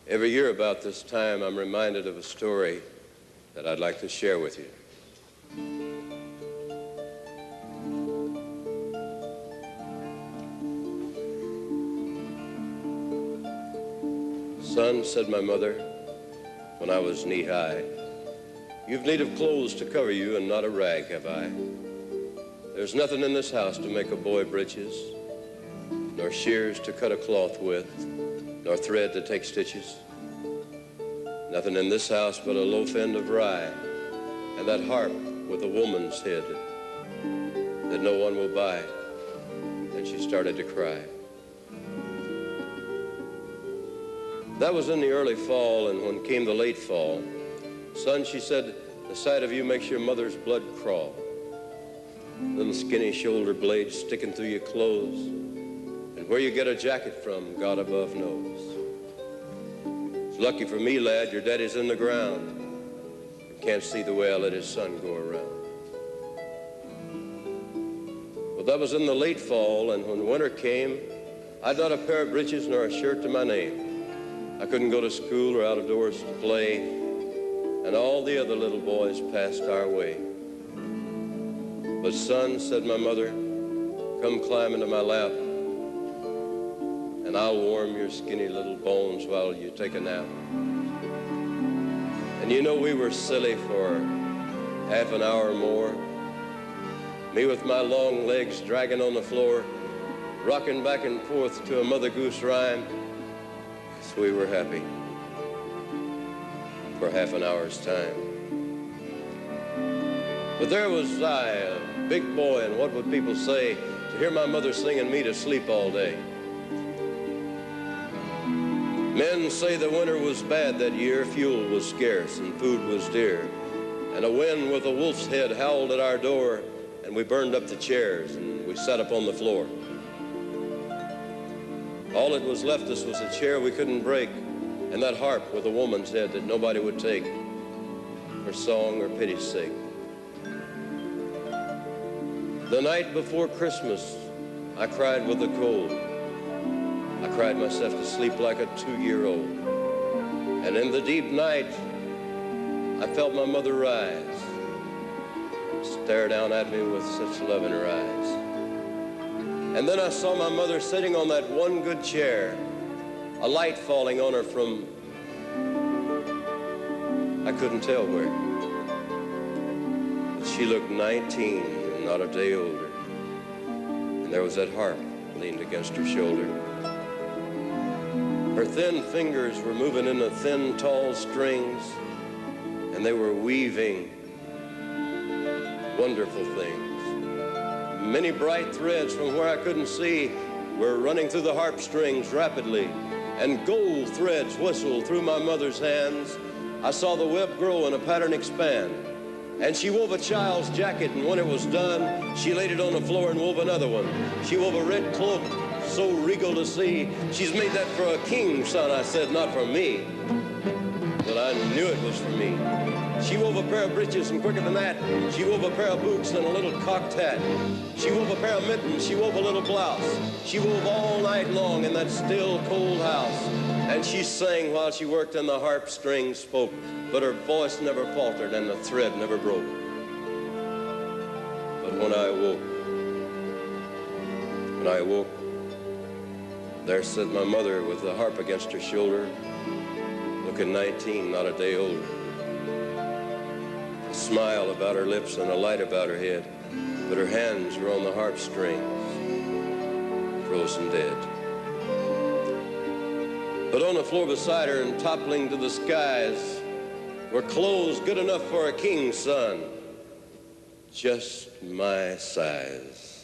Every year about this time, I'm reminded of a story that I'd like to share with you. "Son," said my mother, when I was knee-high, "you've need of clothes to cover you and not a rag have I. There's nothing in this house to make a boy breeches, nor shears to cut a cloth with, nor thread to take stitches. Nothing in this house but a loaf end of rye and that harp with a woman's head that no one will buy." And she started to cry. That was in the early fall, and when came the late fall, "Son," she said, "the sight of you makes your mother's blood crawl. Little skinny shoulder blades sticking through your clothes, and where you get a jacket from, God above knows. It's lucky for me, lad, your daddy's in the ground and can't see the way I let his son go around." Well, that was in the late fall, and when winter came, I'd not a pair of breeches nor a shirt to my name. I couldn't go to school or out of doors to play, and all the other little boys passed our way. "But son," said my mother, "come climb into my lap, and I'll warm your skinny little bones while you take a nap." And you know, we were silly for half an hour or more, me with my long legs dragging on the floor, rocking back and forth to a Mother Goose rhyme. So we were happy for half an hour's time. But there was I, a big boy, and what would people say to hear my mother singing me to sleep all day? Men say the winter was bad that year, fuel was scarce and food was dear, and a wind with a wolf's head howled at our door, and we burned up the chairs and we sat up on the floor. All that was left us was a chair we couldn't break, and that harp with a woman's head that nobody would take for song or pity's sake. The night before Christmas, I cried with the cold. I cried myself to sleep like a 2-year-old. And in the deep night, I felt my mother rise, stare down at me with such love in her eyes. And then I saw my mother sitting on that one good chair, a light falling on her from, I couldn't tell where. But she looked 19 and not a day older. And there was that harp leaned against her shoulder. Her thin fingers were moving in the thin, tall strings, and they were weaving wonderful things. Many bright threads from where I couldn't see were running through the harp strings rapidly, and gold threads whistled through my mother's hands. I saw the web grow and a pattern expand, and she wove a child's jacket, and when it was done, she laid it on the floor and wove another one. She wove a red cloak, so regal to see. "She's made that for a king, son," I said, "not for me." But I knew it was for me. She wove a pair of breeches, and quicker than that, she wove a pair of boots and a little cocked hat. She wove a pair of mittens, she wove a little blouse. She wove all night long in that still, cold house. And she sang while she worked, and the harp strings spoke, but her voice never faltered and the thread never broke. But when I awoke, there sat my mother with the harp against her shoulder, looking 19, not a day older. A smile about her lips and a light about her head, but her hands were on the harp strings, frozen dead. But on the floor beside her and toppling to the skies were clothes good enough for a king's son, just my size.